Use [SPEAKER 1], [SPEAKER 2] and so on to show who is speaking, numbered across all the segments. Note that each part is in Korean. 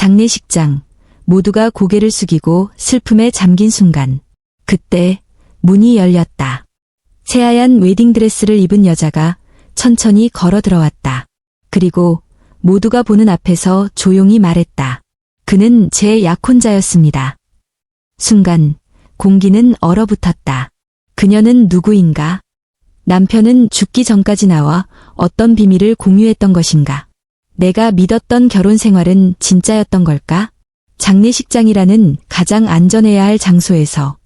[SPEAKER 1] 장례식장. 모두가 고개를 숙이고 슬픔에 잠긴 순간. 그때 문이 열렸다. 새하얀 웨딩드레스를 입은 여자가 천천히 걸어 들어왔다. 그리고 모두가 보는 앞에서 조용히 말했다. 그는 제 약혼자였습니다. 순간 공기는 얼어붙었다. 그녀는 누구인가? 남편은 죽기 전까지 나와 어떤 비밀을 공유했던 것인가? 내가 믿었던 결혼 생활은 진짜였던 걸까? 장례식장이라는 가장 안전해야 할 장소에서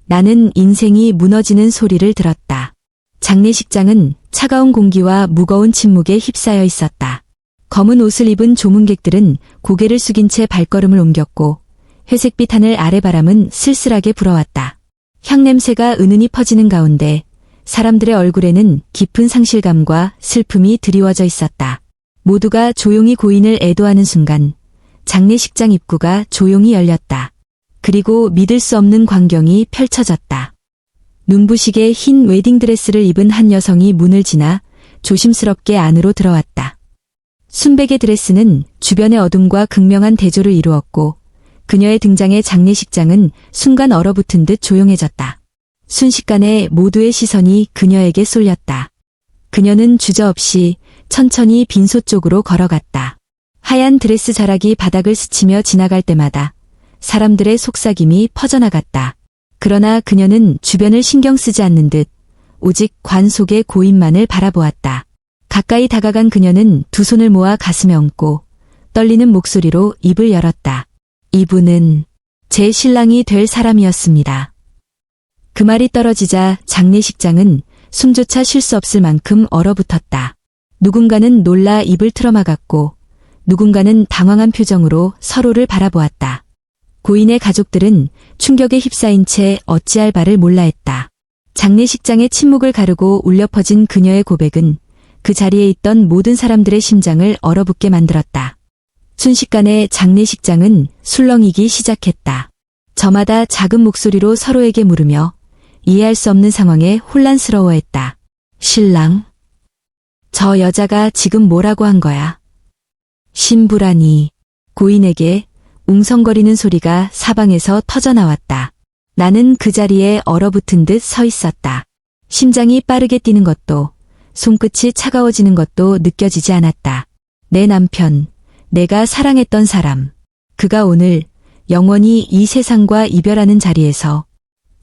[SPEAKER 1] 나는 인생이 무너지는 소리를 들었다. 장례식장은 차가운 공기와 무거운 침묵에 휩싸여 있었다. 검은 옷을 입은 조문객들은 고개를 숙인 채 발걸음을 옮겼고 회색빛 하늘 아래 바람은 쓸쓸하게 불어왔다. 향냄새가 은은히 퍼지는 가운데 사람들의 얼굴에는 깊은 상실감과 슬픔이 드리워져 있었다. 모두가 조용히 고인을 애도하는 순간 장례식장 입구가 조용히 열렸다. 그리고 믿을 수 없는 광경이 펼쳐졌다. 눈부시게 흰 웨딩드레스를 입은 한 여성이 문을 지나 조심스럽게 안으로 들어왔다. 순백의 드레스는 주변의 어둠과 극명한 대조를 이루었고 그녀의 등장에 장례식장은 순간 얼어붙은 듯 조용해졌다. 순식간에 모두의 시선이 그녀에게 쏠렸다. 그녀는 주저없이 천천히 빈소 쪽으로 걸어갔다. 하얀 드레스 자락이 바닥을 스치며 지나갈 때마다 사람들의 속삭임이 퍼져나갔다. 그러나 그녀는 주변을 신경 쓰지 않는 듯 오직 관 속의 고인만을 바라보았다. 가까이 다가간 그녀는 두 손을 모아 가슴에 얹고 떨리는 목소리로 입을 열었다. 이분은 제 신랑이 될 사람이었습니다. 그 말이 떨어지자 장례식장은 숨조차 쉴 수 없을 만큼 얼어붙었다. 누군가는 놀라 입을 틀어막았고 누군가는 당황한 표정으로 서로를 바라보았다. 고인의 가족들은 충격에 휩싸인 채 어찌할 바를 몰라 했다. 장례식장의 침묵을 가르고 울려 퍼진 그녀의 고백은 그 자리에 있던 모든 사람들의 심장을 얼어붙게 만들었다. 순식간에 장례식장은 술렁이기 시작했다. 저마다 작은 목소리로 서로에게 물으며 이해할 수 없는 상황에 혼란스러워했다. 신랑? 저 여자가 지금 뭐라고 한 거야? 신부라니. 고인에게 웅성거리는 소리가 사방에서 터져나왔다. 나는 그 자리에 얼어붙은 듯 서 있었다. 심장이 빠르게 뛰는 것도 손끝이 차가워지는 것도 느껴지지 않았다. 내 남편, 내가 사랑했던 사람. 그가 오늘 영원히 이 세상과 이별하는 자리에서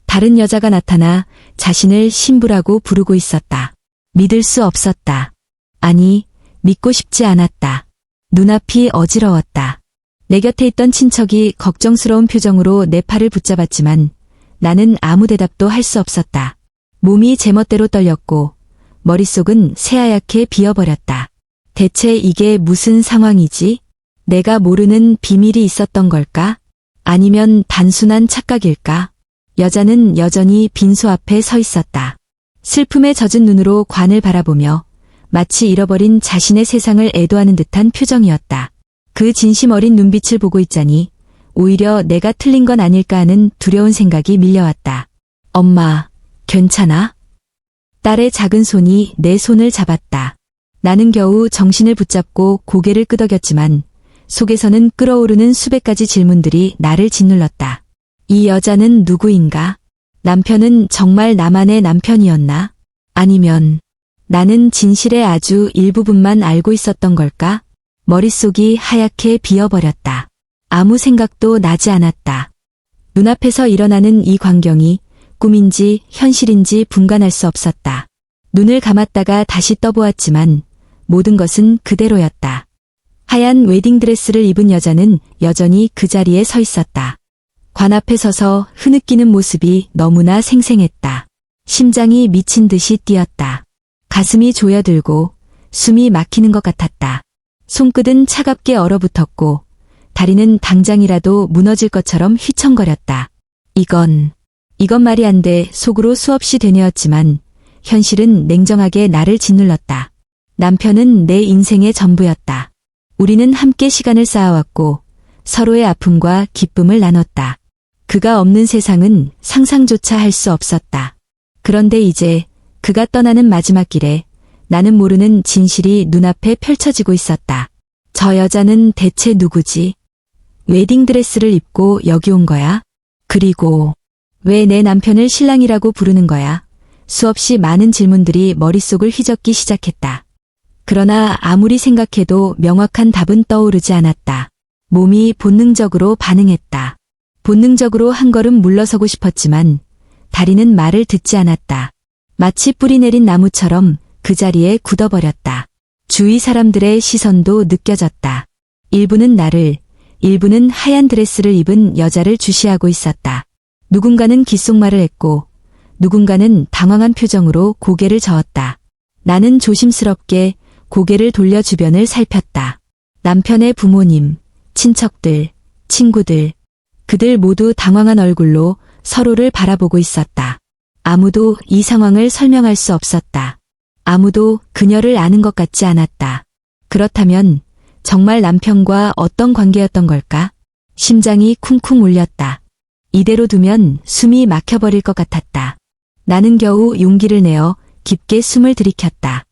[SPEAKER 1] 다른 여자가 나타나 자신을 신부라고 부르고 있었다. 믿을 수 없었다. 아니, 믿고 싶지 않았다. 눈앞이 어지러웠다. 내 곁에 있던 친척이 걱정스러운 표정으로 내 팔을 붙잡았지만 나는 아무 대답도 할 수 없었다. 몸이 제멋대로 떨렸고 머릿속은 새하얗게 비어버렸다. 대체 이게 무슨 상황이지? 내가 모르는 비밀이 있었던 걸까? 아니면 단순한 착각일까? 여자는 여전히 빈소 앞에 서 있었다. 슬픔에 젖은 눈으로 관을 바라보며 마치 잃어버린 자신의 세상을 애도하는 듯한 표정이었다. 그 진심 어린 눈빛을 보고 있자니 오히려 내가 틀린 건 아닐까 하는 두려운 생각이 밀려왔다. 엄마, 괜찮아? 딸의 작은 손이 내 손을 잡았다. 나는 겨우 정신을 붙잡고 고개를 끄덕였지만 속에서는 끓어오르는 수백 가지 질문들이 나를 짓눌렀다. 이 여자는 누구인가? 남편은 정말 나만의 남편이었나? 아니면 나는 진실의 아주 일부분만 알고 있었던 걸까? 머릿속이 하얗게 비어버렸다. 아무 생각도 나지 않았다. 눈앞에서 일어나는 이 광경이 꿈인지 현실인지 분간할 수 없었다. 눈을 감았다가 다시 떠보았지만 모든 것은 그대로였다. 하얀 웨딩드레스를 입은 여자는 여전히 그 자리에 서 있었다. 관 앞에 서서 흐느끼는 모습이 너무나 생생했다. 심장이 미친 듯이 뛰었다. 가슴이 조여들고 숨이 막히는 것 같았다. 손끝은 차갑게 얼어붙었고 다리는 당장이라도 무너질 것처럼 휘청거렸다. 이건 말이 안 돼 속으로 수없이 되뇌었지만 현실은 냉정하게 나를 짓눌렀다. 남편은 내 인생의 전부였다. 우리는 함께 시간을 쌓아왔고 서로의 아픔과 기쁨을 나눴다. 그가 없는 세상은 상상조차 할 수 없었다. 그런데 이제 그가 떠나는 마지막 길에 나는 모르는 진실이 눈앞에 펼쳐지고 있었다. 저 여자는 대체 누구지? 웨딩드레스를 입고 여기 온 거야? 그리고 왜 내 남편을 신랑이라고 부르는 거야? 수없이 많은 질문들이 머릿속을 휘젓기 시작했다. 그러나 아무리 생각해도 명확한 답은 떠오르지 않았다. 몸이 본능적으로 반응했다. 본능적으로 한 걸음 물러서고 싶었지만 다리는 말을 듣지 않았다. 마치 뿌리 내린 나무처럼 그 자리에 굳어버렸다. 주위 사람들의 시선도 느껴졌다. 일부는 나를, 일부는 하얀 드레스를 입은 여자를 주시하고 있었다. 누군가는 귓속말을 했고 누군가는 당황한 표정으로 고개를 저었다. 나는 조심스럽게 고개를 돌려 주변을 살폈다. 남편의 부모님, 친척들, 친구들, 그들 모두 당황한 얼굴로 서로를 바라보고 있었다. 아무도 이 상황을 설명할 수 없었다. 아무도 그녀를 아는 것 같지 않았다. 그렇다면 정말 남편과 어떤 관계였던 걸까? 심장이 쿵쿵 울렸다. 이대로 두면 숨이 막혀버릴 것 같았다. 나는 겨우 용기를 내어 깊게 숨을 들이켰다.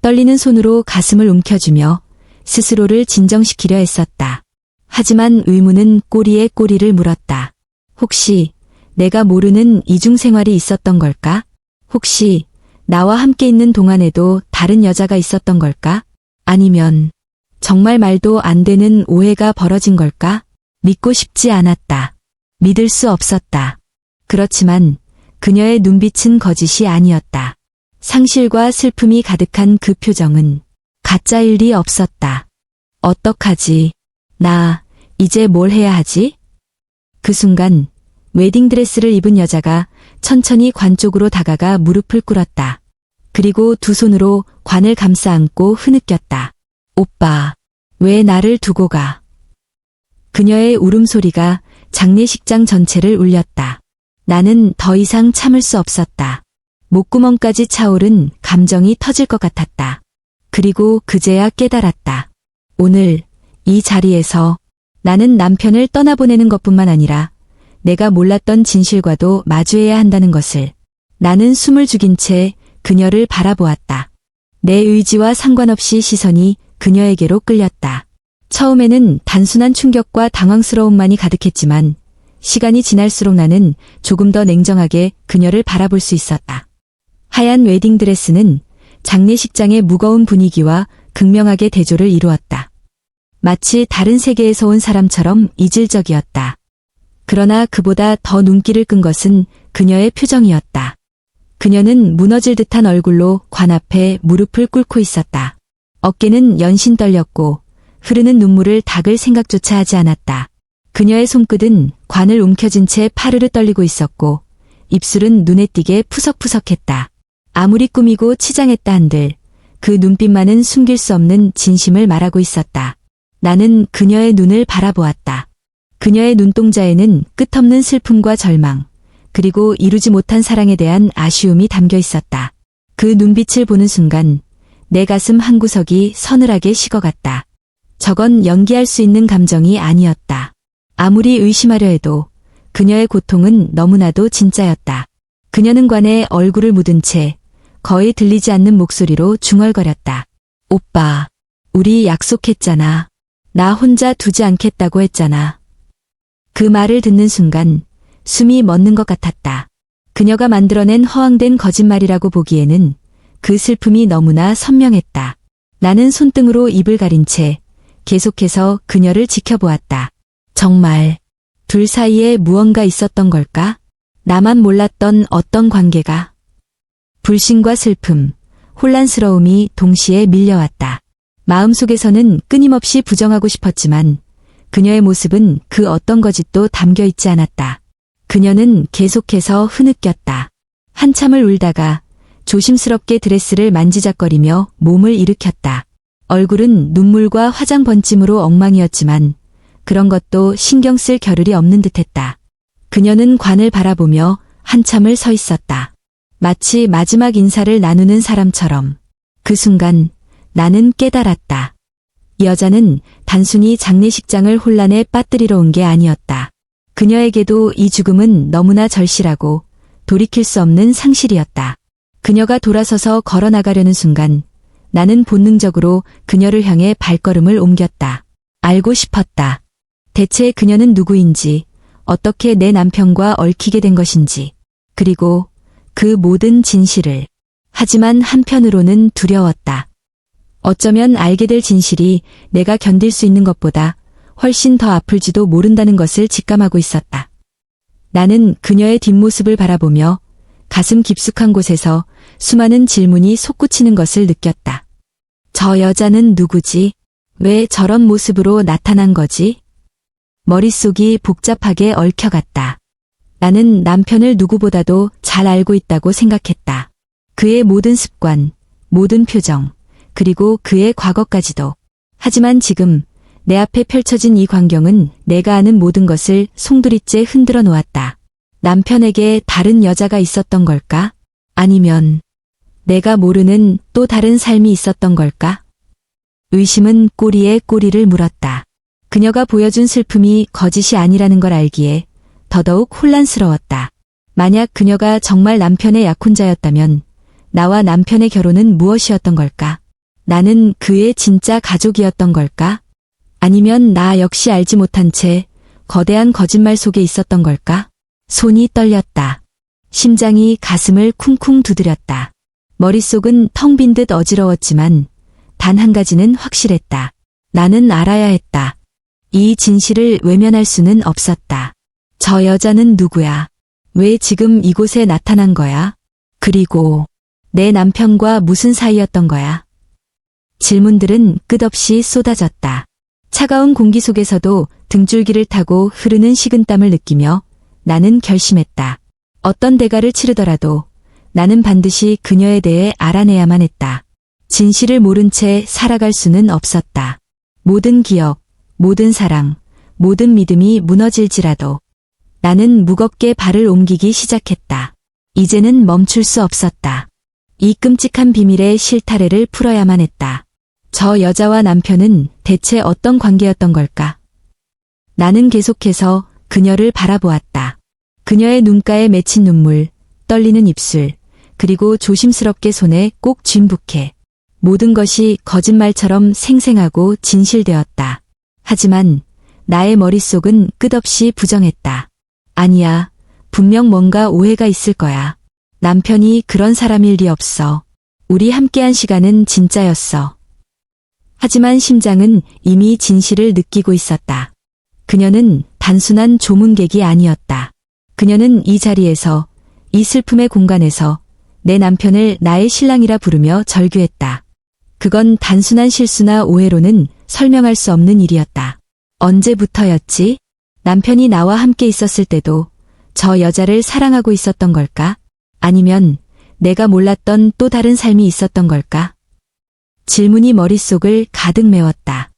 [SPEAKER 1] 떨리는 손으로 가슴을 움켜쥐며 스스로를 진정시키려 했었다. 하지만 의문은 꼬리에 꼬리를 물었다. 혹시 내가 모르는 이중생활이 있었던 걸까? 혹시 나와 함께 있는 동안에도 다른 여자가 있었던 걸까? 아니면 정말 말도 안 되는 오해가 벌어진 걸까? 믿고 싶지 않았다. 믿을 수 없었다. 그렇지만 그녀의 눈빛은 거짓이 아니었다. 상실과 슬픔이 가득한 그 표정은 가짜일 리 없었다. 어떡하지? 나 이제 뭘 해야 하지? 그 순간 웨딩드레스를 입은 여자가 천천히 관 쪽으로 다가가 무릎을 꿇었다. 그리고 두 손으로 관을 감싸 안고 흐느꼈다. 오빠, 왜 나를 두고 가? 그녀의 울음소리가 장례식장 전체를 울렸다. 나는 더 이상 참을 수 없었다. 목구멍까지 차오른 감정이 터질 것 같았다. 그리고 그제야 깨달았다. 오늘 이 자리에서 나는 남편을 떠나보내는 것뿐만 아니라 내가 몰랐던 진실과도 마주해야 한다는 것을. 나는 숨을 죽인 채 그녀를 바라보았다. 내 의지와 상관없이 시선이 그녀에게로 끌렸다. 처음에는 단순한 충격과 당황스러움만이 가득했지만 시간이 지날수록 나는 조금 더 냉정하게 그녀를 바라볼 수 있었다. 하얀 웨딩드레스는 장례식장의 무거운 분위기와 극명하게 대조를 이루었다. 마치 다른 세계에서 온 사람처럼 이질적이었다. 그러나 그보다 더 눈길을 끈 것은 그녀의 표정이었다. 그녀는 무너질 듯한 얼굴로 관 앞에 무릎을 꿇고 있었다. 어깨는 연신 떨렸고 흐르는 눈물을 닦을 생각조차 하지 않았다. 그녀의 손끝은 관을 움켜쥔 채 파르르 떨리고 있었고 입술은 눈에 띄게 푸석푸석했다. 아무리 꾸미고 치장했다 한들 그 눈빛만은 숨길 수 없는 진심을 말하고 있었다. 나는 그녀의 눈을 바라보았다. 그녀의 눈동자에는 끝없는 슬픔과 절망, 그리고 이루지 못한 사랑에 대한 아쉬움이 담겨 있었다. 그 눈빛을 보는 순간 내 가슴 한구석이 서늘하게 식어갔다. 저건 연기할 수 있는 감정이 아니었다. 아무리 의심하려 해도 그녀의 고통은 너무나도 진짜였다. 그녀는 관에 얼굴을 묻은 채 거의 들리지 않는 목소리로 중얼거렸다. 오빠, 우리 약속했잖아. 나 혼자 두지 않겠다고 했잖아. 그 말을 듣는 순간 숨이 멎는 것 같았다. 그녀가 만들어낸 허황된 거짓말이라고 보기에는 그 슬픔이 너무나 선명했다. 나는 손등으로 입을 가린 채 계속해서 그녀를 지켜보았다. 정말 둘 사이에 무언가 있었던 걸까? 나만 몰랐던 어떤 관계가? 불신과 슬픔, 혼란스러움이 동시에 밀려왔다. 마음속에서는 끊임없이 부정하고 싶었지만 그녀의 모습은 그 어떤 거짓도 담겨 있지 않았다. 그녀는 계속해서 흐느꼈다. 한참을 울다가 조심스럽게 드레스를 만지작거리며 몸을 일으켰다. 얼굴은 눈물과 화장 번짐으로 엉망이었지만 그런 것도 신경 쓸 겨를이 없는 듯했다. 그녀는 관을 바라보며 한참을 서 있었다. 마치 마지막 인사를 나누는 사람처럼. 그 순간 나는 깨달았다. 여자는 단순히 장례식장을 혼란에 빠뜨리러 온 게 아니었다. 그녀에게도 이 죽음은 너무나 절실하고 돌이킬 수 없는 상실이었다. 그녀가 돌아서서 걸어나가려는 순간 나는 본능적으로 그녀를 향해 발걸음을 옮겼다. 알고 싶었다. 대체 그녀는 누구인지, 어떻게 내 남편과 얽히게 된 것인지, 그리고 그 모든 진실을. 하지만 한편으로는 두려웠다. 어쩌면 알게 될 진실이 내가 견딜 수 있는 것보다 훨씬 더 아플지도 모른다는 것을 직감하고 있었다. 나는 그녀의 뒷모습을 바라보며 가슴 깊숙한 곳에서 수많은 질문이 솟구치는 것을 느꼈다. 저 여자는 누구지? 왜 저런 모습으로 나타난 거지? 머릿속이 복잡하게 얽혀갔다. 나는 남편을 누구보다도 잘 알고 있다고 생각했다. 그의 모든 습관, 모든 표정, 그리고 그의 과거까지도. 하지만 지금 내 앞에 펼쳐진 이 광경은 내가 아는 모든 것을 송두리째 흔들어 놓았다. 남편에게 다른 여자가 있었던 걸까? 아니면 내가 모르는 또 다른 삶이 있었던 걸까? 의심은 꼬리에 꼬리를 물었다. 그녀가 보여준 슬픔이 거짓이 아니라는 걸 알기에 더더욱 혼란스러웠다. 만약 그녀가 정말 남편의 약혼자였다면 나와 남편의 결혼은 무엇이었던 걸까? 나는 그의 진짜 가족이었던 걸까? 아니면 나 역시 알지 못한 채 거대한 거짓말 속에 있었던 걸까? 손이 떨렸다. 심장이 가슴을 쿵쿵 두드렸다. 머릿속은 텅 빈 듯 어지러웠지만 단 한 가지는 확실했다. 나는 알아야 했다. 이 진실을 외면할 수는 없었다. 저 여자는 누구야? 왜 지금 이곳에 나타난 거야? 그리고 내 남편과 무슨 사이였던 거야? 질문들은 끝없이 쏟아졌다. 차가운 공기 속에서도 등줄기를 타고 흐르는 식은땀을 느끼며 나는 결심했다. 어떤 대가를 치르더라도 나는 반드시 그녀에 대해 알아내야만 했다. 진실을 모른 채 살아갈 수는 없었다. 모든 기억, 모든 사랑, 모든 믿음이 무너질지라도 나는 무겁게 발을 옮기기 시작했다. 이제는 멈출 수 없었다. 이 끔찍한 비밀의 실타래를 풀어야만 했다. 저 여자와 남편은 대체 어떤 관계였던 걸까? 나는 계속해서 그녀를 바라보았다. 그녀의 눈가에 맺힌 눈물, 떨리는 입술, 그리고 조심스럽게 손에 꼭 쥔 부케. 모든 것이 거짓말처럼 생생하고 진실되었다. 하지만 나의 머릿속은 끝없이 부정했다. 아니야, 분명 뭔가 오해가 있을 거야. 남편이 그런 사람일 리 없어. 우리 함께한 시간은 진짜였어. 하지만 심장은 이미 진실을 느끼고 있었다. 그녀는 단순한 조문객이 아니었다. 그녀는 이 자리에서, 이 슬픔의 공간에서 내 남편을 나의 신랑이라 부르며 절규했다. 그건 단순한 실수나 오해로는 설명할 수 없는 일이었다. 언제부터였지? 남편이 나와 함께 있었을 때도 저 여자를 사랑하고 있었던 걸까? 아니면 내가 몰랐던 또 다른 삶이 있었던 걸까? 질문이 머릿속을 가득 메웠다.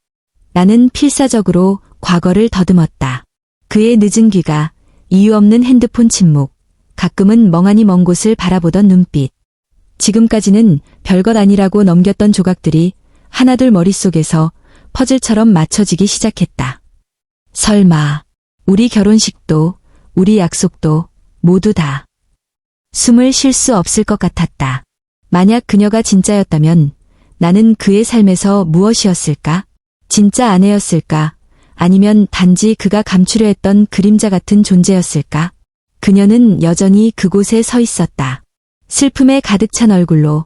[SPEAKER 1] 나는 필사적으로 과거를 더듬었다. 그의 늦은 귀가, 이유 없는 핸드폰 침묵, 가끔은 멍하니 먼 곳을 바라보던 눈빛. 지금까지는 별것 아니라고 넘겼던 조각들이 하나둘 머릿속에서 퍼즐처럼 맞춰지기 시작했다. 설마 우리 결혼식도, 우리 약속도 모두 다. 숨을 쉴 수 없을 것 같았다. 만약 그녀가 진짜였다면 나는 그의 삶에서 무엇이었을까? 진짜 아내였을까? 아니면 단지 그가 감추려 했던 그림자 같은 존재였을까? 그녀는 여전히 그곳에 서 있었다. 슬픔에 가득 찬 얼굴로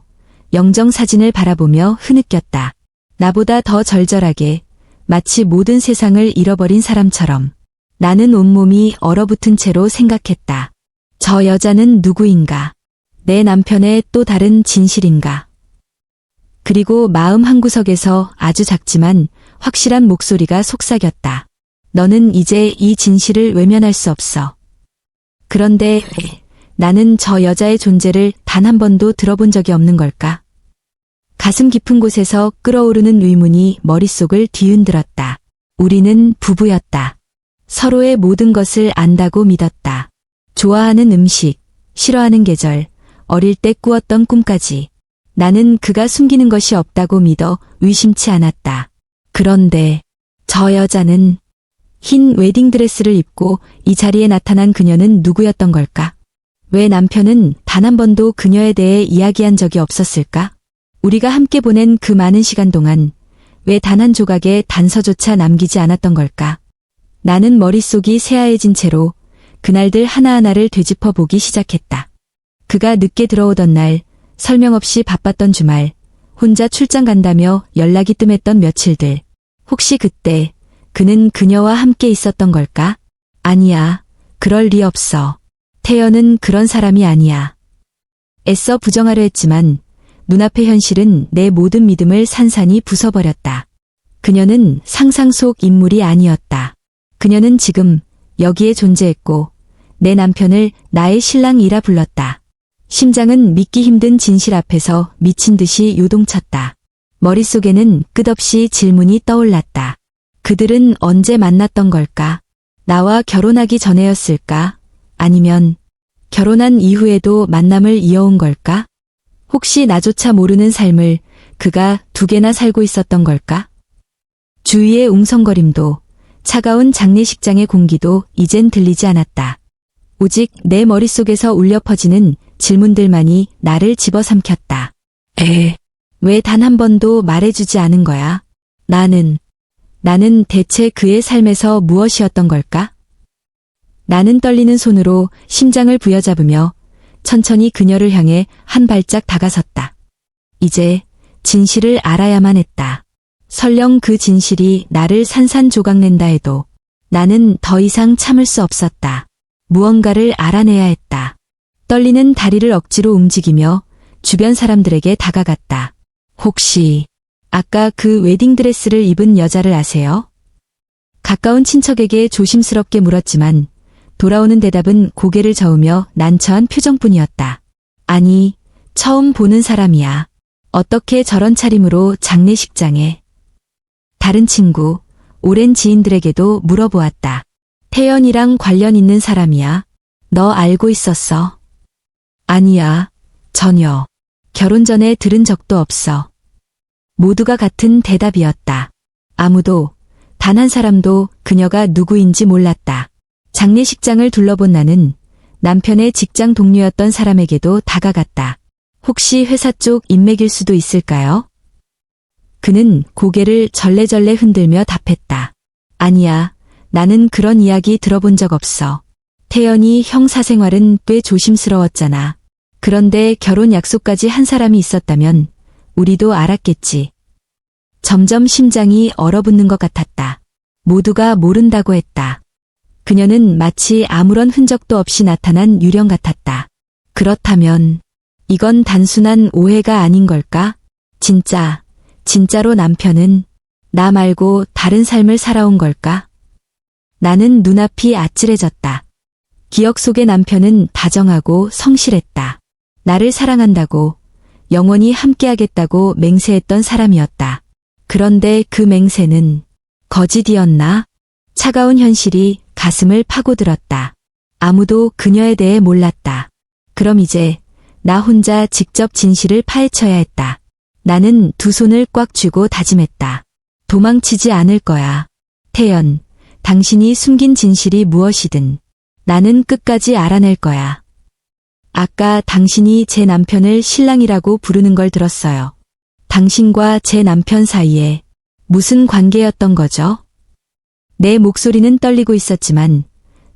[SPEAKER 1] 영정사진을 바라보며 흐느꼈다. 나보다 더 절절하게, 마치 모든 세상을 잃어버린 사람처럼. 나는 온몸이 얼어붙은 채로 생각했다. 저 여자는 누구인가? 내 남편의 또 다른 진실인가? 그리고 마음 한구석에서 아주 작지만 확실한 목소리가 속삭였다. 너는 이제 이 진실을 외면할 수 없어. 그런데 왜 나는 저 여자의 존재를 단 한 번도 들어본 적이 없는 걸까? 가슴 깊은 곳에서 끓어오르는 의문이 머릿속을 뒤흔들었다. 우리는 부부였다. 서로의 모든 것을 안다고 믿었다. 좋아하는 음식, 싫어하는 계절, 어릴 때 꾸었던 꿈까지. 나는 그가 숨기는 것이 없다고 믿어 의심치 않았다. 그런데 저 여자는 흰 웨딩드레스를 입고 이 자리에 나타난 그녀는 누구였던 걸까? 왜 남편은 단 한 번도 그녀에 대해 이야기한 적이 없었을까? 우리가 함께 보낸 그 많은 시간 동안 왜 단 한 조각의 단서조차 남기지 않았던 걸까? 나는 머릿속이 새하얘진 채로 그날들 하나하나를 되짚어 보기 시작했다. 그가 늦게 들어오던 날, 설명 없이 바빴던 주말, 혼자 출장 간다며 연락이 뜸했던 며칠들. 혹시 그때 그는 그녀와 함께 있었던 걸까? 아니야. 그럴 리 없어. 태연은 그런 사람이 아니야. 애써 부정하려 했지만 눈앞의 현실은 내 모든 믿음을 산산이 부숴버렸다. 그녀는 상상 속 인물이 아니었다. 그녀는 지금 여기에 존재했고 내 남편을 나의 신랑이라 불렀다. 심장은 믿기 힘든 진실 앞에서 미친 듯이 요동쳤다. 머릿속에는 끝없이 질문이 떠올랐다. 그들은 언제 만났던 걸까? 나와 결혼하기 전에였을까? 아니면 결혼한 이후에도 만남을 이어온 걸까? 혹시 나조차 모르는 삶을 그가 2개나 살고 있었던 걸까? 주위의 웅성거림도 차가운 장례식장의 공기도 이젠 들리지 않았다. 오직 내 머릿속에서 울려 퍼지는 질문들만이 나를 집어삼켰다. 왜 단 한 번도 말해주지 않은 거야? 나는 대체 그의 삶에서 무엇이었던 걸까? 나는 떨리는 손으로 심장을 부여잡으며 천천히 그녀를 향해 한 발짝 다가섰다. 이제 진실을 알아야만 했다. 설령 그 진실이 나를 산산조각낸다 해도 나는 더 이상 참을 수 없었다. 무언가를 알아내야 했다. 떨리는 다리를 억지로 움직이며 주변 사람들에게 다가갔다. 혹시 아까 그 웨딩드레스를 입은 여자를 아세요? 가까운 친척에게 조심스럽게 물었지만 돌아오는 대답은 고개를 저으며 난처한 표정뿐이었다. 아니, 처음 보는 사람이야. 어떻게 저런 차림으로 장례식장에. 다른 친구, 오랜 지인들에게도 물어보았다. 태연이랑 관련 있는 사람이야. 너 알고 있었어? 아니야, 전혀. 결혼 전에 들은 적도 없어. 모두가 같은 대답이었다. 아무도, 단 한 사람도 그녀가 누구인지 몰랐다. 장례식장을 둘러본 나는 남편의 직장 동료였던 사람에게도 다가갔다. 혹시 회사 쪽 인맥일 수도 있을까요? 그는 고개를 절레절레 흔들며 답했다. 아니야, 나는 그런 이야기 들어본 적 없어. 태연이 형 사생활은 꽤 조심스러웠잖아. 그런데 결혼 약속까지 한 사람이 있었다면 우리도 알았겠지. 점점 심장이 얼어붙는 것 같았다. 모두가 모른다고 했다. 그녀는 마치 아무런 흔적도 없이 나타난 유령 같았다. 그렇다면 이건 단순한 오해가 아닌 걸까? 진짜로 남편은 나 말고 다른 삶을 살아온 걸까? 나는 눈앞이 아찔해졌다. 기억 속의 남편은 다정하고 성실했다. 나를 사랑한다고, 영원히 함께하겠다고 맹세했던 사람이었다. 그런데 그 맹세는 거짓이었나? 차가운 현실이 가슴을 파고들었다. 아무도 그녀에 대해 몰랐다. 그럼 이제 나 혼자 직접 진실을 파헤쳐야 했다. 나는 두 손을 꽉 쥐고 다짐했다. 도망치지 않을 거야. 태연, 당신이 숨긴 진실이 무엇이든 나는 끝까지 알아낼 거야. 아까 당신이 제 남편을 신랑이라고 부르는 걸 들었어요. 당신과 제 남편 사이에 무슨 관계였던 거죠? 내 목소리는 떨리고 있었지만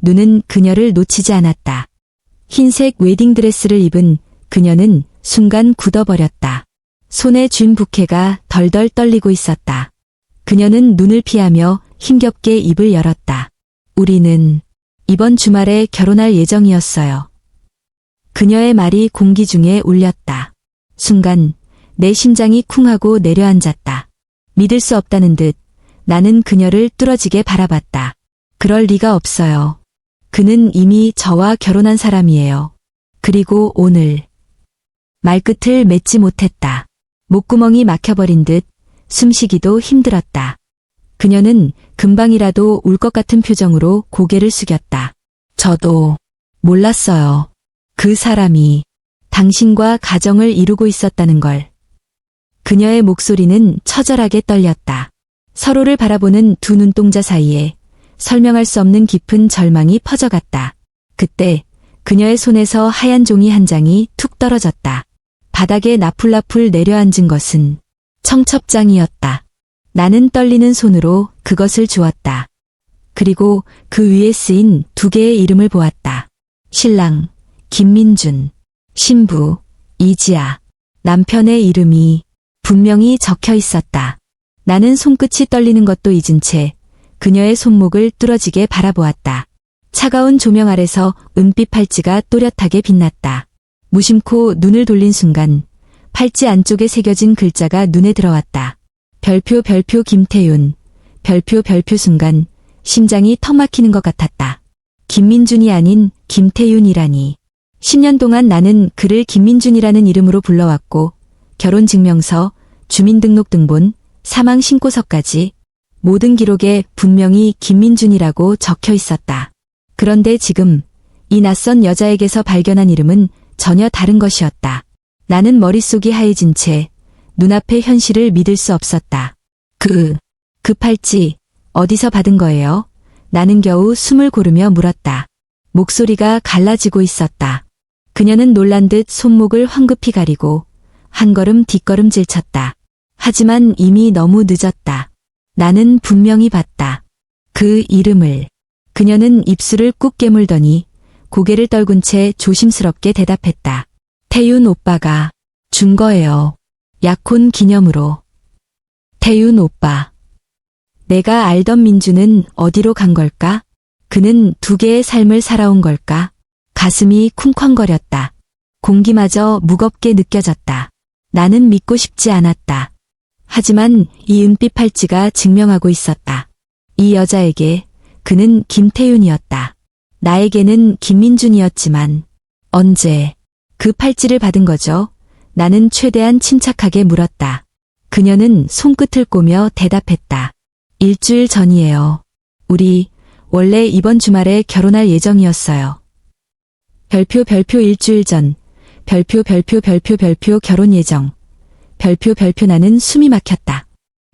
[SPEAKER 1] 눈은 그녀를 놓치지 않았다. 흰색 웨딩드레스를 입은 그녀는 순간 굳어버렸다. 손에 쥔 부케가 덜덜 떨리고 있었다. 그녀는 눈을 피하며 힘겹게 입을 열었다. 우리는 이번 주말에 결혼할 예정이었어요. 그녀의 말이 공기 중에 울렸다. 순간 내 심장이 쿵하고 내려앉았다. 믿을 수 없다는 듯 나는 그녀를 뚫어지게 바라봤다. 그럴 리가 없어요. 그는 이미 저와 결혼한 사람이에요. 그리고 오늘 말끝을 맺지 못했다. 목구멍이 막혀버린 듯 숨쉬기도 힘들었다. 그녀는 금방이라도 울 것 같은 표정으로 고개를 숙였다. 저도 몰랐어요. 그 사람이 당신과 가정을 이루고 있었다는 걸. 그녀의 목소리는 처절하게 떨렸다. 서로를 바라보는 두 눈동자 사이에 설명할 수 없는 깊은 절망이 퍼져갔다. 그때 그녀의 손에서 하얀 종이 한 장이 툭 떨어졌다. 바닥에 나풀나풀 내려앉은 것은 청첩장이었다. 나는 떨리는 손으로 그것을 주었다. 그리고 그 위에 쓰인 두 개의 이름을 보았다. 신랑, 김민준. 신부, 이지아. 남편의 이름이 분명히 적혀 있었다. 나는 손끝이 떨리는 것도 잊은 채 그녀의 손목을 뚫어지게 바라보았다. 차가운 조명 아래서 은빛 팔찌가 또렷하게 빛났다. 무심코 눈을 돌린 순간 팔찌 안쪽에 새겨진 글자가 눈에 들어왔다. 별표 별표 김태윤. 별표 별표 순간 심장이 턱 막히는 것 같았다. 김민준이 아닌 김태윤이라니. 10년 동안 나는 그를 김민준이라는 이름으로 불러왔고 결혼증명서, 주민등록등본, 사망신고서까지 모든 기록에 분명히 김민준이라고 적혀 있었다. 그런데 지금 이 낯선 여자에게서 발견한 이름은 전혀 다른 것이었다. 나는 머릿속이 하얘진 채 눈앞의 현실을 믿을 수 없었다. 그 팔찌 어디서 받은 거예요? 나는 겨우 숨을 고르며 물었다. 목소리가 갈라지고 있었다. 그녀는 놀란 듯 손목을 황급히 가리고 한 걸음 뒷걸음질 쳤다. 하지만 이미 너무 늦었다. 나는 분명히 봤다. 그 이름을. 그녀는 입술을 꾹 깨물더니 고개를 떨군 채 조심스럽게 대답했다. 태윤 오빠가 준 거예요. 약혼 기념으로. 태윤 오빠. 내가 알던 민주는 어디로 간 걸까? 그는 두 개의 삶을 살아온 걸까? 가슴이 쿵쾅거렸다. 공기마저 무겁게 느껴졌다. 나는 믿고 싶지 않았다. 하지만 이 은빛 팔찌가 증명하고 있었다. 이 여자에게 그는 김태윤이었다. 나에게는 김민준이었지만 언제 그 팔찌를 받은 거죠? 나는 최대한 침착하게 물었다. 그녀는 손끝을 꼬며 대답했다. 일주일 전이에요. 우리 원래 이번 주말에 결혼할 예정이었어요. 별표 별표 일주일 전. 별표 별표 별표 별표 결혼 예정. 별표 별표. 나는 숨이 막혔다.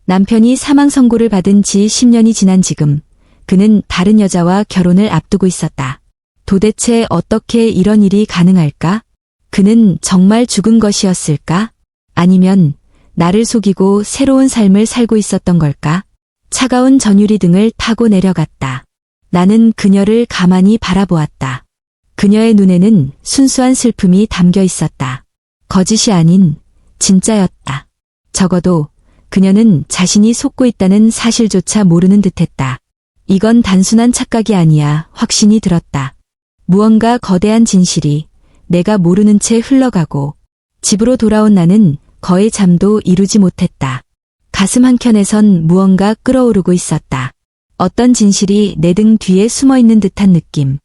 [SPEAKER 1] 남편이 사망 선고를 받은 지 10년이 지난 지금 그는 다른 여자와 결혼을 앞두고 있었다. 도대체 어떻게 이런 일이 가능할까? 그는 정말 죽은 것이었을까? 아니면 나를 속이고 새로운 삶을 살고 있었던 걸까? 차가운 전유리 등을 타고 내려갔다. 나는 그녀를 가만히 바라보았다. 그녀의 눈에는 순수한 슬픔이 담겨 있었다. 거짓이 아닌 진짜였다. 적어도 그녀는 자신이 속고 있다는 사실조차 모르는 듯했다. 이건 단순한 착각이 아니야. 확신이 들었다. 무언가 거대한 진실이 내가 모르는 채 흘러가고 집으로 돌아온 나는 거의 잠도 이루지 못했다. 가슴 한켠에선 무언가 끓어오르고 있었다. 어떤 진실이 내 등 뒤에 숨어있는 듯한 느낌.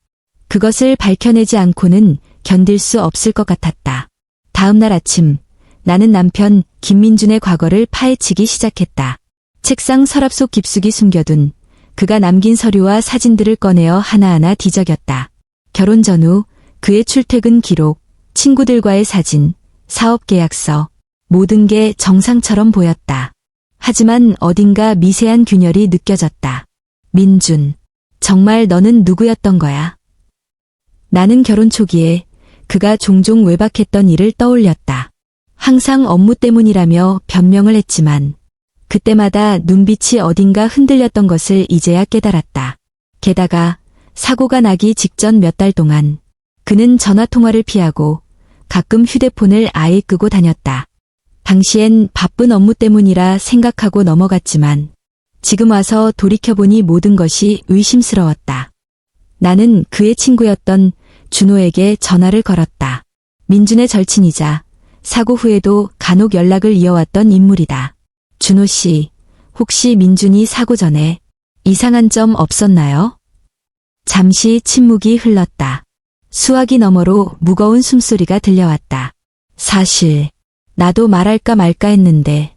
[SPEAKER 1] 그것을 밝혀내지 않고는 견딜 수 없을 것 같았다. 다음 날 아침 나는 남편 김민준의 과거를 파헤치기 시작했다. 책상 서랍 속 깊숙이 숨겨둔 그가 남긴 서류와 사진들을 꺼내어 하나하나 뒤적였다. 결혼 전후 그의 출퇴근 기록, 친구들과의 사진, 사업 계약서, 모든 게 정상처럼 보였다. 하지만 어딘가 미세한 균열이 느껴졌다. 민준, 정말 너는 누구였던 거야? 나는 결혼 초기에 그가 종종 외박했던 일을 떠올렸다. 항상 업무 때문이라며 변명을 했지만 그때마다 눈빛이 어딘가 흔들렸던 것을 이제야 깨달았다. 게다가 사고가 나기 직전 몇 달 동안 그는 전화통화를 피하고 가끔 휴대폰을 아예 끄고 다녔다. 당시엔 바쁜 업무 때문이라 생각하고 넘어갔지만 지금 와서 돌이켜보니 모든 것이 의심스러웠다. 나는 그의 친구였던 준호에게 전화를 걸었다. 민준의 절친이자 사고 후에도 간혹 연락을 이어왔던 인물이다. 준호 씨, 혹시 민준이 사고 전에 이상한 점 없었나요? 잠시 침묵이 흘렀다. 수화기 너머로 무거운 숨소리가 들려왔다. 사실 나도 말할까 말까 했는데.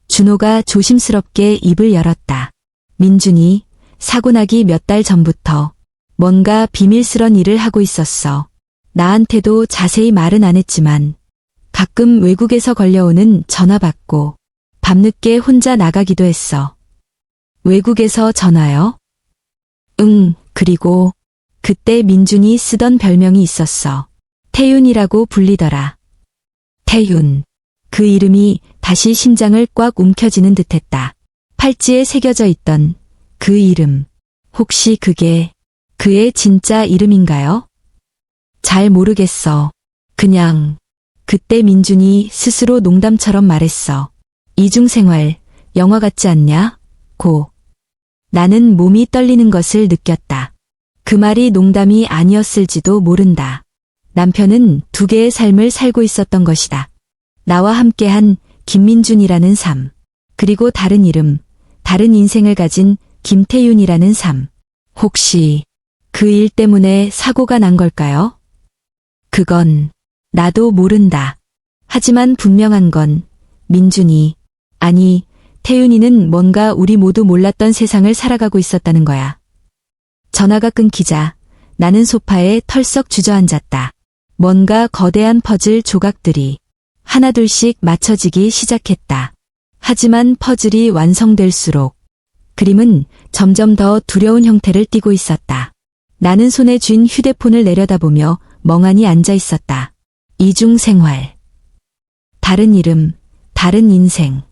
[SPEAKER 1] 준호가 조심스럽게 입을 열었다. 민준이 사고 나기 몇 달 전부터 뭔가 비밀스런 일을 하고 있었어. 나한테도 자세히 말은 안 했지만 가끔 외국에서 걸려오는 전화 받고 밤늦게 혼자 나가기도 했어. 외국에서 전화요? 응, 그리고 그때 민준이 쓰던 별명이 있었어. 태윤이라고 불리더라. 태윤. 그 이름이 다시 심장을 꽉 움켜쥐는 듯했다. 팔찌에 새겨져 있던 그 이름. 혹시 그게 그의 진짜 이름인가요? 잘 모르겠어. 그냥 그때 민준이 스스로 농담처럼 말했어. 이중생활, 영화 같지 않냐? 고. 나는 몸이 떨리는 것을 느꼈다. 그 말이 농담이 아니었을지도 모른다. 남편은 두 개의 삶을 살고 있었던 것이다. 나와 함께한 김민준이라는 삶, 그리고 다른 이름, 다른 인생을 가진 김태윤이라는 삶. 혹시 그 일 때문에 사고가 난 걸까요? 그건 나도 모른다. 하지만 분명한 건 민준이, 아니, 태윤이는 뭔가 우리 모두 몰랐던 세상을 살아가고 있었다는 거야. 전화가 끊기자 나는 소파에 털썩 주저앉았다. 뭔가 거대한 퍼즐 조각들이 하나둘씩 맞춰지기 시작했다. 하지만 퍼즐이 완성될수록 그림은 점점 더 두려운 형태를 띠고 있었다. 나는 손에 쥔 휴대폰을 내려다보며 멍하니 앉아 있었다. 이중생활. 다른 이름, 다른 인생.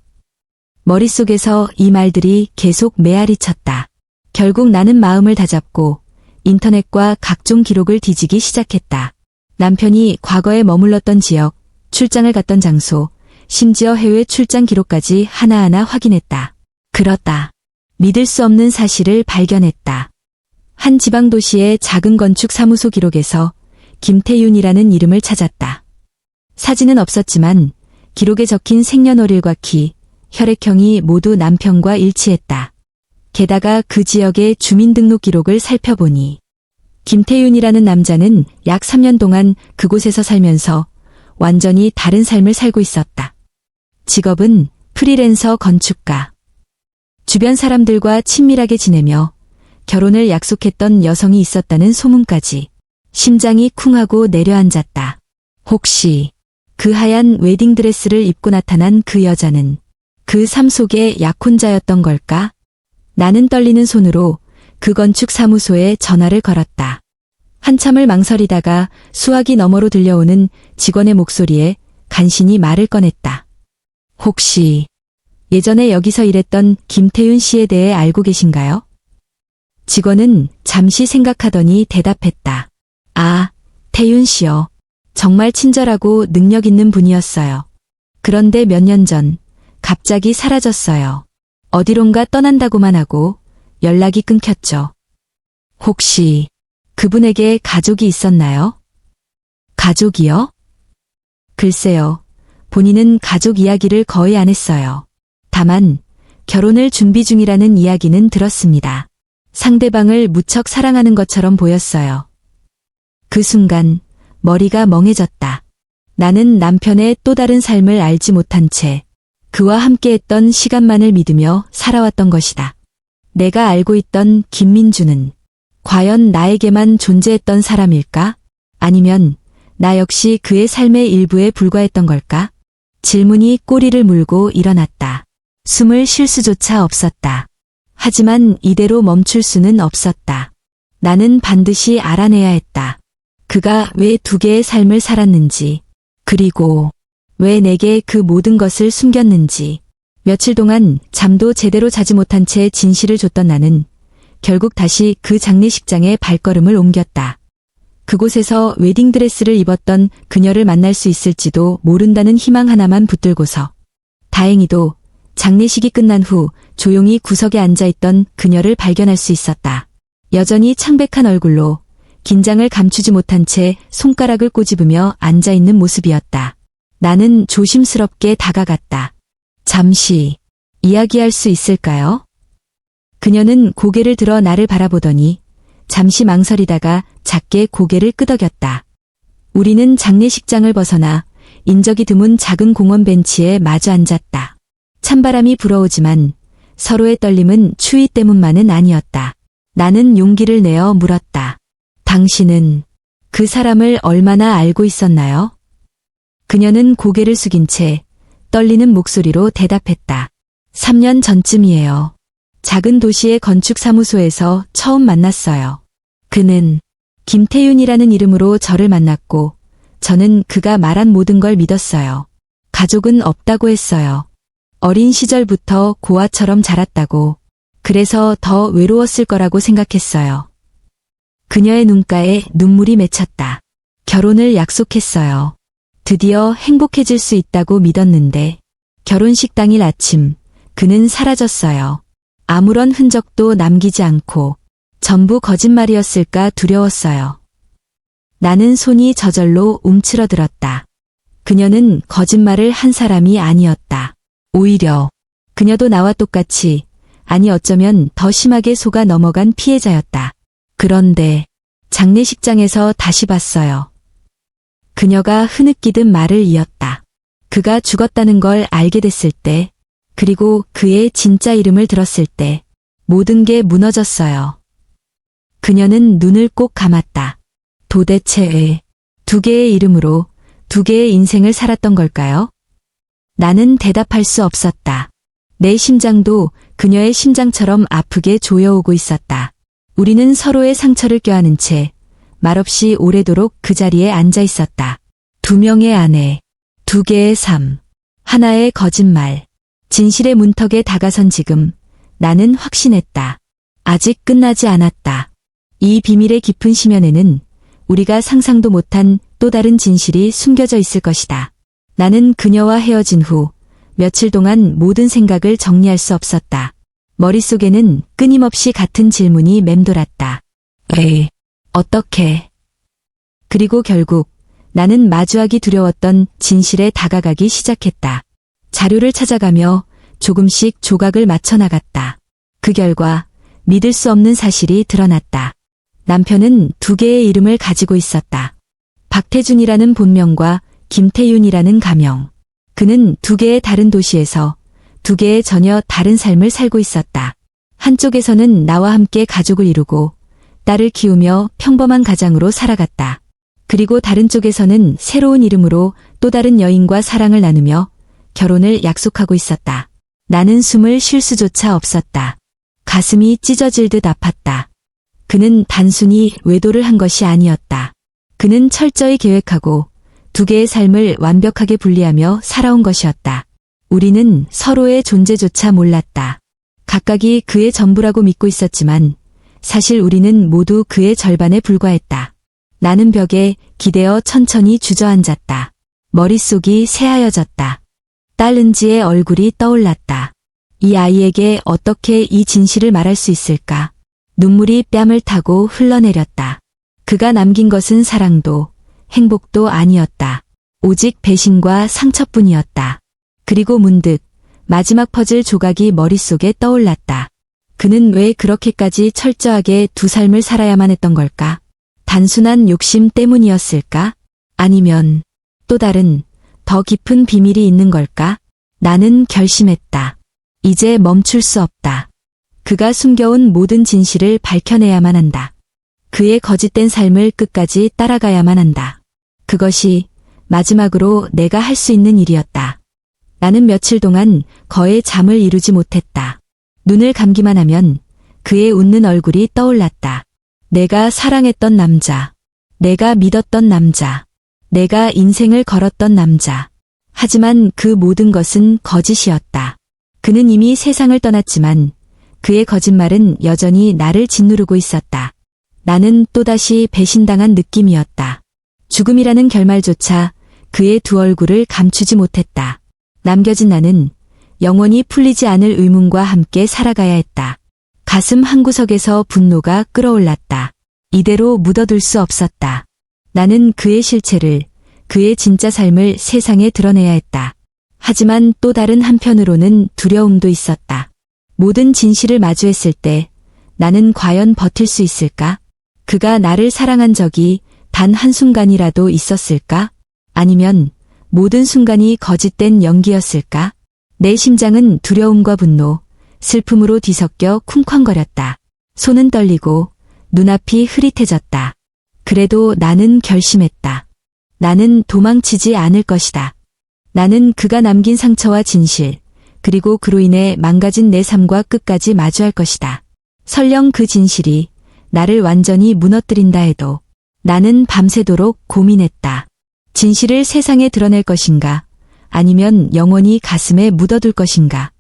[SPEAKER 1] 머릿속에서 이 말들이 계속 메아리 쳤다. 결국 나는 마음을 다잡고 인터넷과 각종 기록을 뒤지기 시작했다. 남편이 과거에 머물렀던 지역, 출장을 갔던 장소, 심지어 해외 출장 기록까지 하나하나 확인했다. 그렇다. 믿을 수 없는 사실을 발견했다. 한 지방 도시의 작은 건축 사무소 기록에서 김태윤이라는 이름을 찾았다. 사진은 없었지만 기록에 적힌 생년월일과 키, 혈액형이 모두 남편과 일치했다. 게다가 그 지역의 주민등록 기록을 살펴보니 김태윤이라는 남자는 약 3년 동안 그곳에서 살면서 완전히 다른 삶을 살고 있었다. 직업은 프리랜서 건축가. 주변 사람들과 친밀하게 지내며 결혼을 약속했던 여성이 있었다는 소문까지. 심장이 쿵하고 내려앉았다. 혹시 그 하얀 웨딩드레스를 입고 나타난 그 여자는 그 삶 속의 약혼자였던 걸까? 나는 떨리는 손으로 그 건축 사무소에 전화를 걸었다. 한참을 망설이다가 수화기 너머로 들려오는 직원의 목소리에 간신히 말을 꺼냈다. 혹시 예전에 여기서 일했던 김태윤 씨에 대해 알고 계신가요? 직원은 잠시 생각하더니 대답했다. 아, 태윤 씨요. 정말 친절하고 능력 있는 분이었어요. 그런데 몇 년 전 갑자기 사라졌어요. 어디론가 떠난다고만 하고 연락이 끊겼죠. 혹시 그분에게 가족이 있었나요? 가족이요? 글쎄요. 본인은 가족 이야기를 거의 안 했어요. 다만 결혼을 준비 중이라는 이야기는 들었습니다. 상대방을 무척 사랑하는 것처럼 보였어요. 그 순간 머리가 멍해졌다. 나는 남편의 또 다른 삶을 알지 못한 채 그와 함께했던 시간만을 믿으며 살아왔던 것이다. 내가 알고 있던 김민주는 과연 나에게만 존재했던 사람일까? 아니면 나 역시 그의 삶의 일부에 불과했던 걸까? 질문이 꼬리를 물고 일어났다. 숨을 쉴 수조차 없었다. 하지만 이대로 멈출 수는 없었다. 나는 반드시 알아내야 했다. 그가 왜 두 개의 삶을 살았는지, 그리고 왜 내게 그 모든 것을 숨겼는지. 며칠 동안 잠도 제대로 자지 못한 채 진실을 줬던 나는 결국 다시 그 장례식장에 발걸음을 옮겼다. 그곳에서 웨딩드레스를 입었던 그녀를 만날 수 있을지도 모른다는 희망 하나만 붙들고서. 다행히도 장례식이 끝난 후 조용히 구석에 앉아있던 그녀를 발견할 수 있었다. 여전히 창백한 얼굴로 긴장을 감추지 못한 채 손가락을 꼬집으며 앉아있는 모습이었다. 나는 조심스럽게 다가갔다. 잠시 이야기할 수 있을까요? 그녀는 고개를 들어 나를 바라보더니 잠시 망설이다가 작게 고개를 끄덕였다. 우리는 장례식장을 벗어나 인적이 드문 작은 공원 벤치에 마주 앉았다. 찬바람이 불어오지만 서로의 떨림은 추위 때문만은 아니었다. 나는 용기를 내어 물었다. 당신은 그 사람을 얼마나 알고 있었나요? 그녀는 고개를 숙인 채 떨리는 목소리로 대답했다. 3년 전쯤이에요. 작은 도시의 건축사무소에서 처음 만났어요. 그는 김태윤이라는 이름으로 저를 만났고 저는 그가 말한 모든 걸 믿었어요. 가족은 없다고 했어요. 어린 시절부터 고아처럼 자랐다고. 그래서 더 외로웠을 거라고 생각했어요. 그녀의 눈가에 눈물이 맺혔다. 결혼을 약속했어요. 드디어 행복해질 수 있다고 믿었는데 결혼식 당일 아침 그는 사라졌어요. 아무런 흔적도 남기지 않고 전부 거짓말이었을까 두려웠어요. 나는 손이 저절로 움츠러들었다. 그녀는 거짓말을 한 사람이 아니었다. 오히려 그녀도 나와 똑같이, 아니 어쩌면 더 심하게 속아 넘어간 피해자였다. 그런데 장례식장에서 다시 봤어요. 그녀가 흐느끼듯 말을 이었다. 그가 죽었다는 걸 알게 됐을 때, 그리고 그의 진짜 이름을 들었을 때 모든 게 무너졌어요. 그녀는 눈을 꼭 감았다. 도대체 왜 두 개의 이름으로 두 개의 인생을 살았던 걸까요? 나는 대답할 수 없었다. 내 심장도 그녀의 심장처럼 아프게 조여오고 있었다. 우리는 서로의 상처를 껴안은 채 말없이 오래도록 그 자리에 앉아 있었다. 두 명의 아내, 두 개의 삶, 하나의 거짓말. 진실의 문턱에 다가선 지금 나는 확신했다. 아직 끝나지 않았다. 이 비밀의 깊은 심연에는 우리가 상상도 못한 또 다른 진실이 숨겨져 있을 것이다. 나는 그녀와 헤어진 후 며칠 동안 모든 생각을 정리할 수 없었다. 머릿속에는 끊임없이 같은 질문이 맴돌았다. 왜? 어떻게? 그리고 결국 나는 마주하기 두려웠던 진실에 다가가기 시작했다. 자료를 찾아가며 조금씩 조각을 맞춰 나갔다. 그 결과 믿을 수 없는 사실이 드러났다. 남편은 두 개의 이름을 가지고 있었다. 박태준이라는 본명과 김태윤이라는 가명. 그는 두 개의 다른 도시에서 두 개의 전혀 다른 삶을 살고 있었다. 한쪽에서는 나와 함께 가족을 이루고 딸을 키우며 평범한 가장으로 살아갔다. 그리고 다른 쪽에서는 새로운 이름으로 또 다른 여인과 사랑을 나누며 결혼을 약속하고 있었다. 나는 숨을 쉴 수조차 없었다. 가슴이 찢어질 듯 아팠다. 그는 단순히 외도를 한 것이 아니었다. 그는 철저히 계획하고 두 개의 삶을 완벽하게 분리하며 살아온 것이었다. 우리는 서로의 존재조차 몰랐다. 각각이 그의 전부라고 믿고 있었지만 사실 우리는 모두 그의 절반에 불과했다. 나는 벽에 기대어 천천히 주저앉았다. 머릿속이 새하얘졌다. 딸 은지의 얼굴이 떠올랐다. 이 아이에게 어떻게 이 진실을 말할 수 있을까? 눈물이 뺨을 타고 흘러내렸다. 그가 남긴 것은 사랑도 행복도 아니었다. 오직 배신과 상처뿐이었다. 그리고 문득 마지막 퍼즐 조각이 머릿속에 떠올랐다. 그는 왜 그렇게까지 철저하게 두 삶을 살아야만 했던 걸까? 단순한 욕심 때문이었을까? 아니면 또 다른 더 깊은 비밀이 있는 걸까? 나는 결심했다. 이제 멈출 수 없다. 그가 숨겨온 모든 진실을 밝혀내야만 한다. 그의 거짓된 삶을 끝까지 따라가야만 한다. 그것이 마지막으로 내가 할 수 있는 일이었다. 나는 며칠 동안 거의 잠을 이루지 못했다. 눈을 감기만 하면 그의 웃는 얼굴이 떠올랐다. 내가 사랑했던 남자, 내가 믿었던 남자, 내가 인생을 걸었던 남자. 하지만 그 모든 것은 거짓이었다. 그는 이미 세상을 떠났지만 그의 거짓말은 여전히 나를 짓누르고 있었다. 나는 또다시 배신당한 느낌이었다. 죽음이라는 결말조차 그의 두 얼굴을 감추지 못했다. 남겨진 나는 영원히 풀리지 않을 의문과 함께 살아가야 했다. 가슴 한구석에서 분노가 끓어올랐다. 이대로 묻어둘 수 없었다. 나는 그의 실체를, 그의 진짜 삶을 세상에 드러내야 했다. 하지만 또 다른 한편으로는 두려움도 있었다. 모든 진실을 마주했을 때 나는 과연 버틸 수 있을까? 그가 나를 사랑한 적이 단 한순간이라도 있었을까? 아니면 모든 순간이 거짓된 연기였을까? 내 심장은 두려움과 분노, 슬픔으로 뒤섞여 쿵쾅거렸다. 손은 떨리고 눈앞이 흐릿해졌다. 그래도 나는 결심했다. 나는 도망치지 않을 것이다. 나는 그가 남긴 상처와 진실, 그리고 그로 인해 망가진 내 삶과 끝까지 마주할 것이다. 설령 그 진실이 나를 완전히 무너뜨린다 해도 나는 밤새도록 고민했다. 진실을 세상에 드러낼 것인가, 아니면 영원히 가슴에 묻어둘 것인가.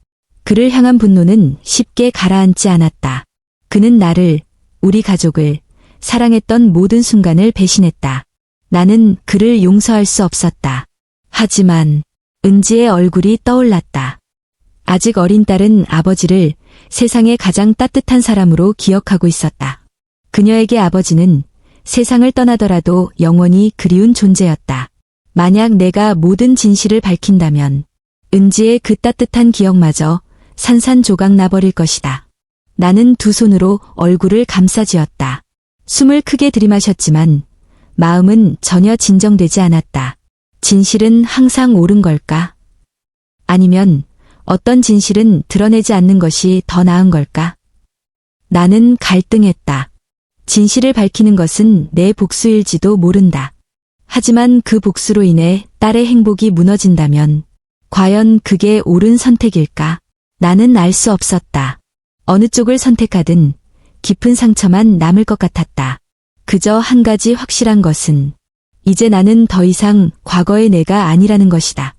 [SPEAKER 1] 그를 향한 분노는 쉽게 가라앉지 않았다. 그는 나를, 우리 가족을, 사랑했던 모든 순간을 배신했다. 나는 그를 용서할 수 없었다. 하지만 은지의 얼굴이 떠올랐다. 아직 어린 딸은 아버지를 세상의 가장 따뜻한 사람으로 기억하고 있었다. 그녀에게 아버지는 세상을 떠나더라도 영원히 그리운 존재였다. 만약 내가 모든 진실을 밝힌다면 은지의 그 따뜻한 기억마저 산산조각 나버릴 것이다. 나는 두 손으로 얼굴을 감싸쥐었다. 숨을 크게 들이마셨지만 마음은 전혀 진정되지 않았다. 진실은 항상 옳은 걸까? 아니면 어떤 진실은 드러내지 않는 것이 더 나은 걸까? 나는 갈등했다. 진실을 밝히는 것은 내 복수일지도 모른다. 하지만 그 복수로 인해 딸의 행복이 무너진다면 과연 그게 옳은 선택일까? 나는 알 수 없었다. 어느 쪽을 선택하든 깊은 상처만 남을 것 같았다. 그저 한 가지 확실한 것은 이제 나는 더 이상 과거의 내가 아니라는 것이다.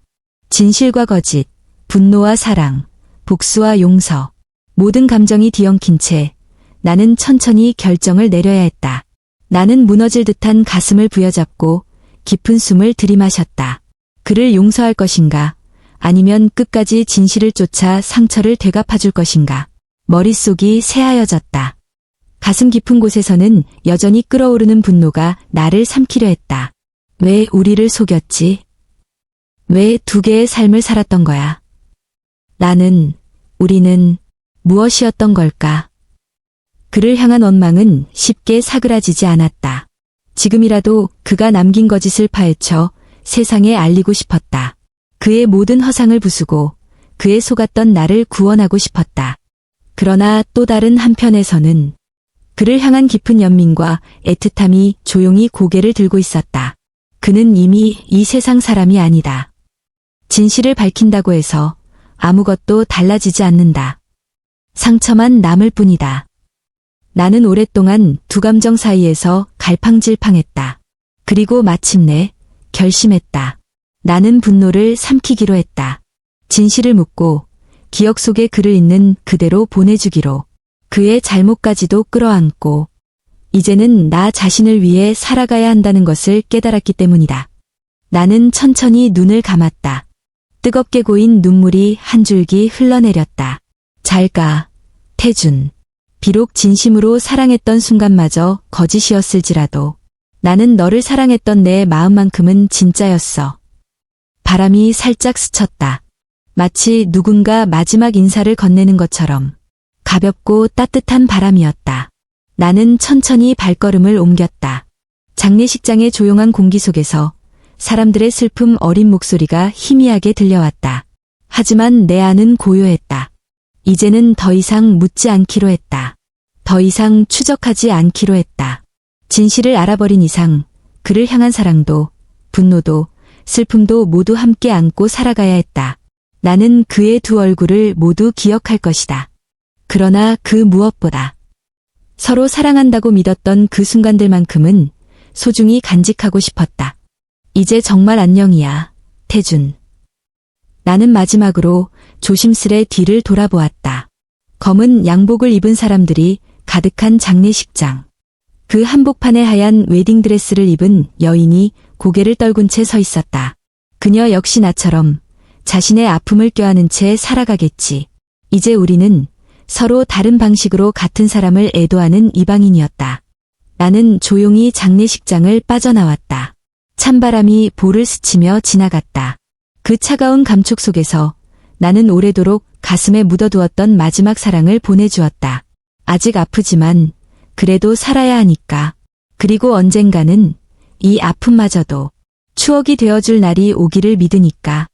[SPEAKER 1] 진실과 거짓, 분노와 사랑, 복수와 용서, 모든 감정이 뒤엉킨 채 나는 천천히 결정을 내려야 했다. 나는 무너질 듯한 가슴을 부여잡고 깊은 숨을 들이마셨다. 그를 용서할 것인가? 아니면 끝까지 진실을 쫓아 상처를 되갚아줄 것인가? 머릿속이 새하여졌다. 가슴 깊은 곳에서는 여전히 끓어오르는 분노가 나를 삼키려 했다. 왜 우리를 속였지? 왜 두 개의 삶을 살았던 거야? 나는, 우리는 무엇이었던 걸까? 그를 향한 원망은 쉽게 사그라지지 않았다. 지금이라도 그가 남긴 거짓을 파헤쳐 세상에 알리고 싶었다. 그의 모든 허상을 부수고 그의 속았던 나를 구원하고 싶었다. 그러나 또 다른 한편에서는 그를 향한 깊은 연민과 애틋함이 조용히 고개를 들고 있었다. 그는 이미 이 세상 사람이 아니다. 진실을 밝힌다고 해서 아무것도 달라지지 않는다. 상처만 남을 뿐이다. 나는 오랫동안 두 감정 사이에서 갈팡질팡했다. 그리고 마침내 결심했다. 나는 분노를 삼키기로 했다. 진실을 묻고 기억 속에 그를 있는 그대로 보내주기로. 그의 잘못까지도 끌어안고 이제는 나 자신을 위해 살아가야 한다는 것을 깨달았기 때문이다. 나는 천천히 눈을 감았다. 뜨겁게 고인 눈물이 한 줄기 흘러내렸다. 잘 가, 태준. 비록 진심으로 사랑했던 순간마저 거짓이었을지라도 나는 너를 사랑했던 내 마음만큼은 진짜였어. 바람이 살짝 스쳤다. 마치 누군가 마지막 인사를 건네는 것처럼 가볍고 따뜻한 바람이었다. 나는 천천히 발걸음을 옮겼다. 장례식장의 조용한 공기 속에서 사람들의 슬픔 어린 목소리가 희미하게 들려왔다. 하지만 내 안은 고요했다. 이제는 더 이상 묻지 않기로 했다. 더 이상 추적하지 않기로 했다. 진실을 알아버린 이상 그를 향한 사랑도 분노도 슬픔도 모두 함께 안고 살아가야 했다. 나는 그의 두 얼굴을 모두 기억할 것이다. 그러나 그 무엇보다 서로 사랑한다고 믿었던 그 순간들만큼은 소중히 간직하고 싶었다. 이제 정말 안녕이야, 태준. 나는 마지막으로 조심스레 뒤를 돌아보았다. 검은 양복을 입은 사람들이 가득한 장례식장. 그 한복판에 하얀 웨딩드레스를 입은 여인이 고개를 떨군 채 서 있었다. 그녀 역시 나처럼 자신의 아픔을 껴안은 채 살아가겠지. 이제 우리는 서로 다른 방식으로 같은 사람을 애도하는 이방인이었다. 나는 조용히 장례식장을 빠져나왔다. 찬바람이 볼을 스치며 지나갔다. 그 차가운 감촉 속에서 나는 오래도록 가슴에 묻어두었던 마지막 사랑을 보내주었다. 아직 아프지만 그래도 살아야 하니까. 그리고 언젠가는 이 아픔마저도 추억이 되어줄 날이 오기를 믿으니까.